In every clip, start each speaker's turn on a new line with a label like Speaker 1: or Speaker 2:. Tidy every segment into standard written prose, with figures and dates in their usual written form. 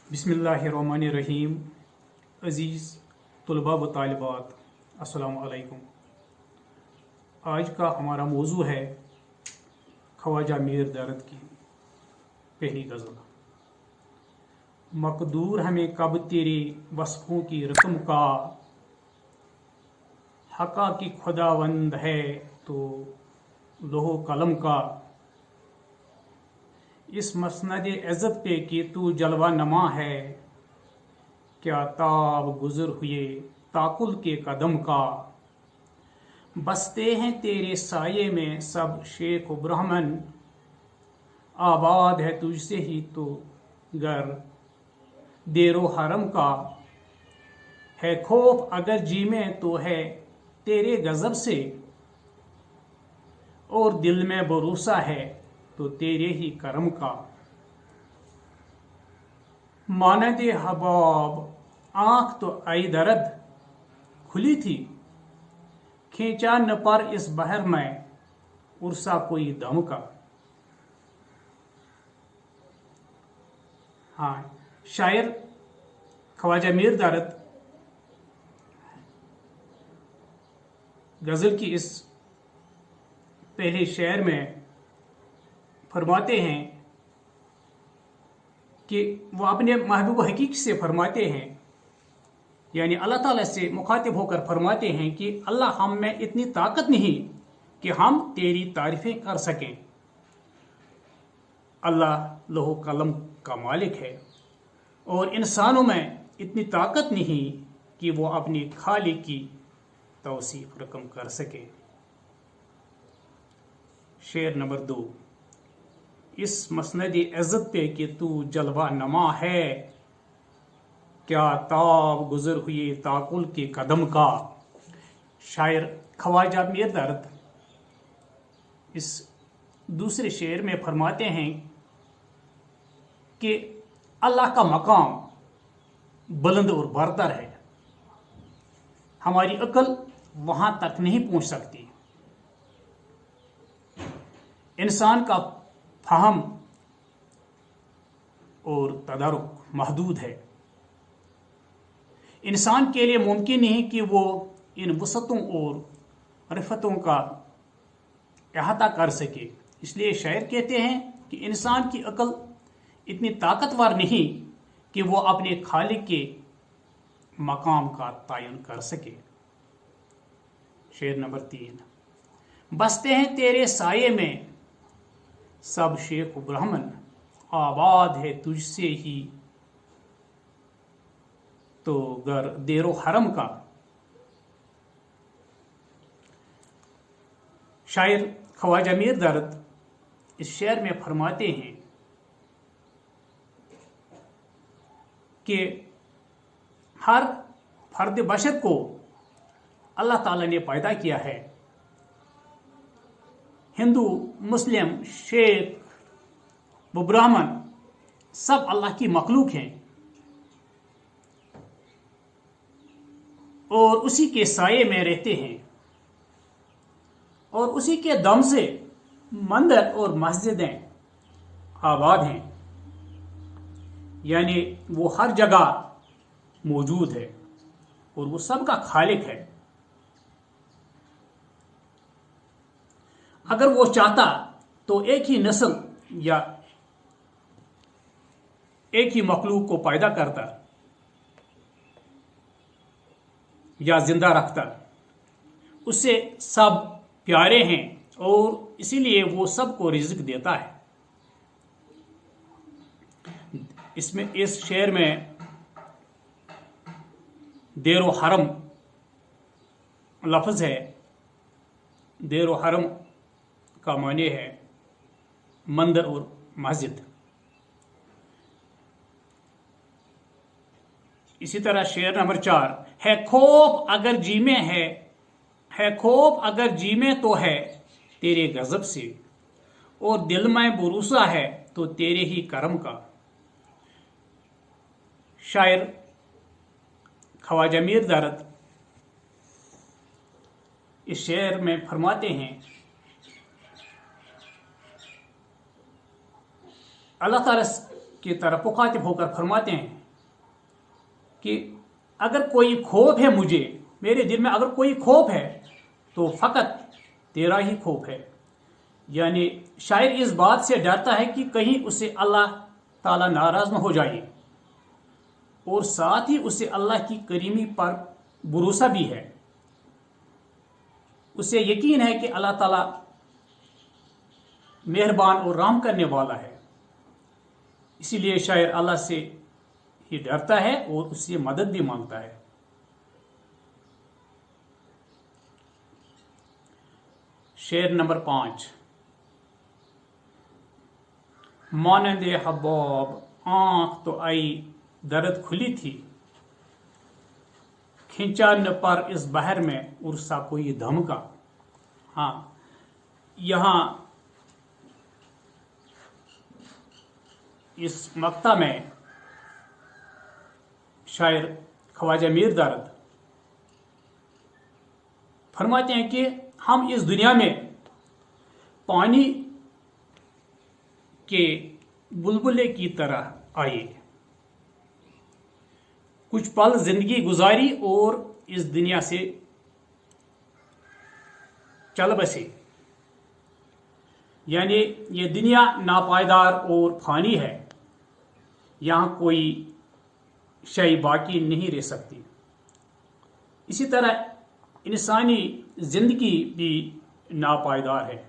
Speaker 1: बिस्मिल्लाहिर्रहमानिर्रहीम। अज़ीज़ तलबा व तालिबात, अस्सलामु अलैकुम। आज का हमारा मौजू है ख्वाजा मीर दर्द की पहली गज़ल। मकदूर हमें कब तेरे वस्फ़ों की रकम का, हक़ा की खुदावंद है तो लोहो कलम का। इस मसनद इज़्ज़त पे कि तू जलवा नमा है, क्या ताब गुज़र हुए ताकुल के कदम का। बसते हैं तेरे साये में सब शेख व ब्राह्मण, आबाद है तुझसे ही तो घर देरो हरम का। है खौफ अगर जी में तो है तेरे गज़ब से, और दिल में भरोसा है तो तेरे ही करम का। मानद हबाब आँख तो आई दर्द खुली थी, खींचा न पर इस बहर में उर्सा कोई दम का। हाँ, शायर ख्वाजा मीर दर्द गज़ल की इस पहले शेर में फरमाते हैं कि वो अपने महबूब हकीक से फरमाते हैं, यानी अल्लाह ताला से मुखातिब होकर फरमाते हैं कि अल्लाह हम में इतनी ताकत नहीं कि हम तेरी तारीफ़ें कर सकें। अल्लाह लोहो कलम का मालिक है और इंसानों में इतनी ताकत नहीं कि वो अपनी खालिक की तौसीफ रकम कर सके। शेर नंबर 2। इस मसनद इज़्ज़त पे कि तू जलवा नमा है, क्या ताब गुज़र हुए ताकुल के कदम का। शायर ख्वाजा मीर दर्द इस दूसरे शेर में फरमाते हैं कि अल्लाह का मकाम बुलंद और बरतर है, हमारी अकल वहां तक नहीं पहुंच सकती। इंसान का फहम और तदारुक महदूद है। इंसान के लिए मुमकिन नहीं कि वो इन वसतों और रिफ़तों का अहाता कर सके। इसलिए शायर कहते हैं कि इंसान की अकल इतनी ताकतवर नहीं कि वो अपने खालिक के मकाम का तयन कर सके। शेर नंबर 3। बसते हैं तेरे साये में सब शेख व ब्राह्मण, आबाद है तुझसे ही तो घर देरो हरम का। शायर ख्वाजा मीर दर्द इस शेर में फरमाते हैं कि हर फर्द बशर को अल्लाह ताला ने पैदा किया है। हिंदू, मुस्लिम, शेख व ब्राह्मण सब अल्लाह की मखलूक हैं और उसी के साये में रहते हैं और उसी के दम से मंदिर और मस्जिदें आबाद हैं, यानी वो हर जगह मौजूद है और वो सबका खालिक है। अगर वो चाहता तो एक ही नस्ल या एक ही मखलूक को पैदा करता या जिंदा रखता। उससे सब प्यारे हैं और इसीलिए वो सबको रिज़्क देता है। इसमें इस शेर में देरो हरम लफ्ज़ है। देरो हरम का माने है मंदिर और मस्जिद। इसी तरह शेर नंबर 4। है खौफ अगर जी में है खौफ अगर जी में तो है तेरे गज़ब से, और दिल में भरोसा है तो तेरे ही करम का। शायर ख्वाजा मीर दर्द इस शेर में फरमाते हैं अल्लाह ताला की तरफ मुखातिब होकर फरमाते हैं कि अगर कोई खौफ है मुझे, मेरे दिल में अगर कोई खौफ है तो फकत तेरा ही खौफ है। यानी शायर इस बात से डरता है कि कहीं उसे अल्लाह ताला नाराज न हो जाए, और साथ ही उसे अल्लाह की करीमी पर भरोसा भी है। उसे यकीन है कि अल्लाह ताला मेहरबान और रहम करने वाला है। इसीलिए शायर अल्लाह से ही डरता है और उससे मदद भी मांगता है। शेर नंबर 5। मानंदे हबाब आंख तो आई दर्द खुली थी, खींचा न पर इस बहर में उर्सा कोई धमका। हाँ, यहां इस मक्ता में शायर ख्वाजा मीर दर्द फरमाते हैं कि हम इस दुनिया में पानी के बुलबुले की तरह आए, कुछ पल जिंदगी गुजारी और इस दुनिया से चल बसे। यानी ये दुनिया नापायदार और फानी है, यहां कोई शय बाकी नहीं रह सकती। इसी तरह इंसानी जिंदगी भी नापायदार है।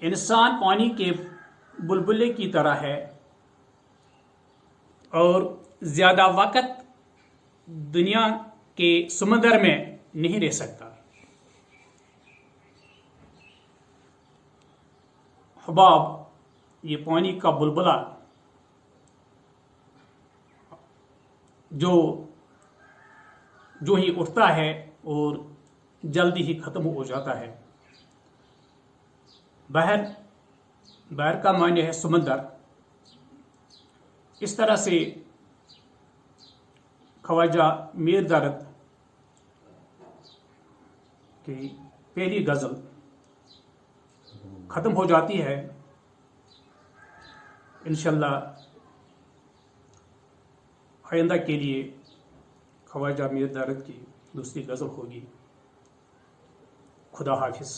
Speaker 1: इंसान पानी के बुलबुले की तरह है और ज्यादा वक्त दुनिया के समंदर में नहीं रह सकता। हबाब, ये पानी का बुलबुला जो ही उठता है और जल्दी ही खत्म हो जाता है। बहर का मायने है समंदर। इस तरह से ख्वाजा मीर दर्द की पहली गजल खत्म हो जाती है। इंशाल्लाह आइंदा के लिए ख्वाजा मीर दर्द की दूसरी गजल होगी। खुदा हाफिज।